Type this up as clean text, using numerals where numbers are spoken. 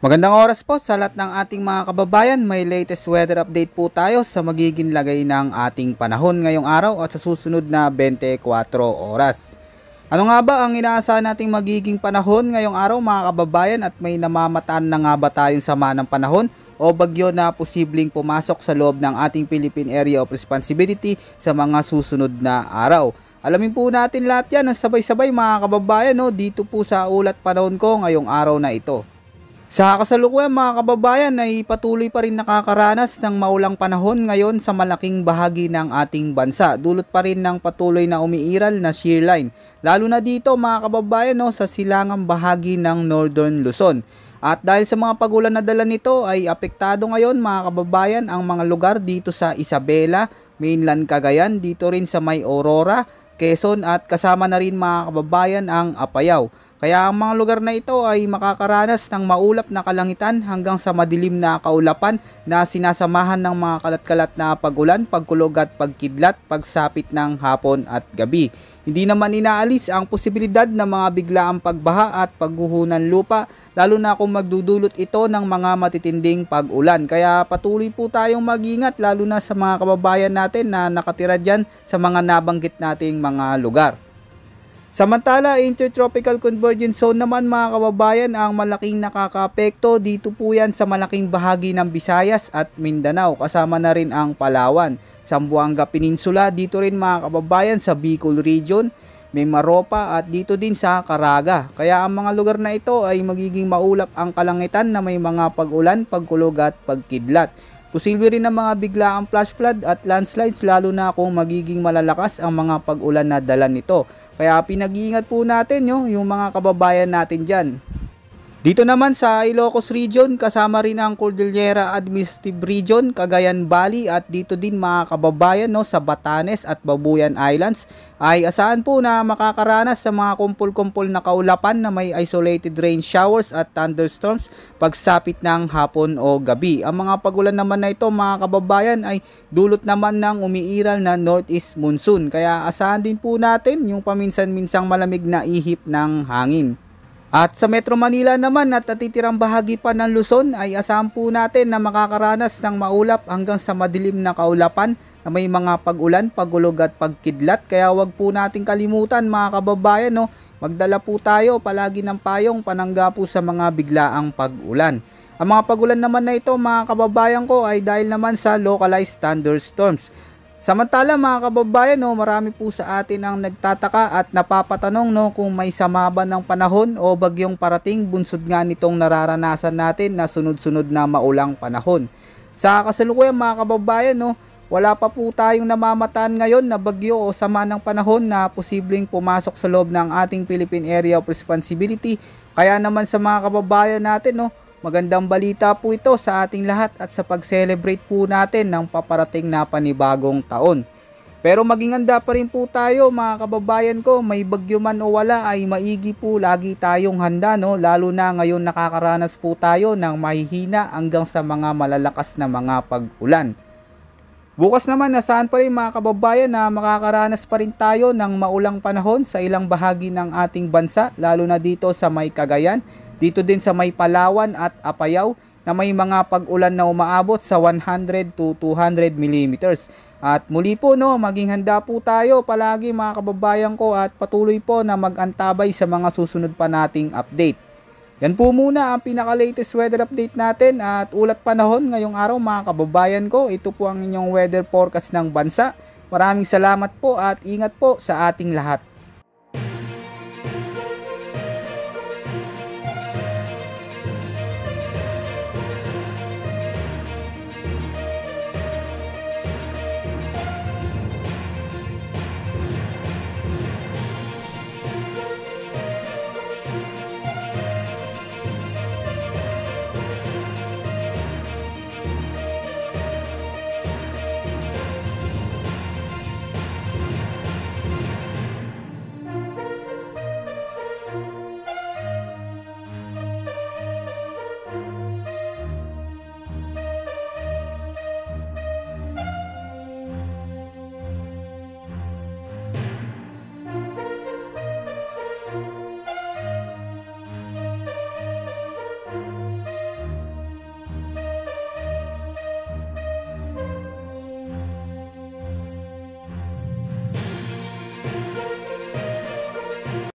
Magandang oras po sa lahat ng ating mga kababayan. May latest weather update po tayo sa magiging lagay ng ating panahon ngayong araw at sa susunod na 24 oras. Ano nga ba ang inaasahan nating magiging panahon ngayong araw mga kababayan, at may namamataan na nga ba tayong sama ng panahon o bagyo na posibleng pumasok sa loob ng ating Philippine Area of Responsibility sa mga susunod na araw? Alamin po natin lahat yan ng sabay-sabay mga kababayan dito po sa ulat panahon ko ngayong araw na ito. Sa kasalukuyan mga kababayan ay patuloy pa rin nakakaranas ng maulang panahon ngayon sa malaking bahagi ng ating bansa. Dulot pa rin ng patuloy na umiiral na shear line. Lalo na dito mga kababayan sa silangang bahagi ng Northern Luzon. At dahil sa mga pagulan na dala nito ay apektado ngayon mga kababayan ang mga lugar dito sa Isabela, Mainland Cagayan, dito rin sa may Aurora, Quezon at kasama na rin mga kababayan ang Apayao. Kaya ang mga lugar na ito ay makakaranas ng maulap na kalangitan hanggang sa madilim na kaulapan na sinasamahan ng mga kalat-kalat na pagulan, pagkulog at pagkidlat pagsapit ng hapon at gabi. Hindi naman inaalis ang posibilidad ng mga biglaang pagbaha at pagguhunan lupa, lalo na kung magdudulot ito ng mga matitinding pag-ulan. Kaya patuloy po tayong mag-ingat lalo na sa mga kababayan natin na nakatira dyan sa mga nabanggit nating mga lugar. Samantala, Intertropical Convergence Zone naman mga kababayan ang malaking nakakaapekto. Dito po yan sa malaking bahagi ng Visayas at Mindanao, kasama na rin ang Palawan. Zamboanga Peninsula, dito rin mga kababayan sa Bicol Region, may Maropa at dito din sa Caraga. Kaya ang mga lugar na ito ay magiging maulap ang kalangitan na may mga pag-ulan, pagkulog at pagkidlat. Posible rin ang mga biglaang flash flood at landslides lalo na kung magiging malalakas ang mga pag-ulan na dala nito. Kaya pinag-iingat po natin yung mga kababayan natin dyan. Dito naman sa Ilocos Region, kasama rin ang Cordillera Administrative Region, Cagayan Valley at dito din mga kababayan sa Batanes at Babuyan Islands ay asahan po na makakaranas sa mga kumpul-kumpul na kaulapan na may isolated rain showers at thunderstorms pagsapit ng hapon o gabi. Ang mga pagulan naman na ito mga kababayan ay dulot naman ng umiiral na northeast monsoon, kaya asahan din po natin yung paminsan-minsang malamig na ihip ng hangin. At sa Metro Manila naman at natitirang bahagi pa ng Luzon ay asahan po natin na makakaranas ng maulap hanggang sa madilim na kaulapan na may mga pag-ulan, pagulog at pagkidlat. Kaya wag po natin kalimutan mga kababayan magdala po tayo palagi ng payong panangga po sa mga biglaang pag-ulan. Ang mga pag-ulan naman na ito mga kababayan ko ay dahil naman sa localized thunderstorms. Samantala mga kababayan marami po sa atin ang nagtataka at napapatanong kung may sama ba ng panahon o bagyong parating bunsod nga nitong nararanasan natin na sunod-sunod na maulang panahon. Sa kasalukuyan mga kababayan wala pa po tayong namamataan ngayon na bagyo o sama ng panahon na posibleng pumasok sa loob ng ating Philippine Area of Responsibility. Kaya naman sa mga kababayan natin magandang balita po ito sa ating lahat at sa pag-celebrate po natin ng paparating na panibagong taon. Pero maging handa pa rin po tayo mga kababayan ko, may bagyo man o wala ay maigi po lagi tayong handa lalo na ngayon nakakaranas po tayo ng mahihina hanggang sa mga malalakas na mga pag-ulan. Bukas naman asahan pa rin mga kababayan na makakaranas pa rin tayo ng maulang panahon sa ilang bahagi ng ating bansa, lalo na dito sa may Cagayan. Dito din sa may Palawan at Apayao na may mga pag-ulan na umaabot sa 100 to 200 millimeters. At muli po maging handa po tayo palagi mga kababayan ko at patuloy po na mag-antabay sa mga susunod pa nating update. Yan po muna ang pinaka-latest weather update natin at ulat panahon ngayong araw mga kababayan ko. Ito po ang inyong weather forecast ng bansa. Maraming salamat po at ingat po sa ating lahat.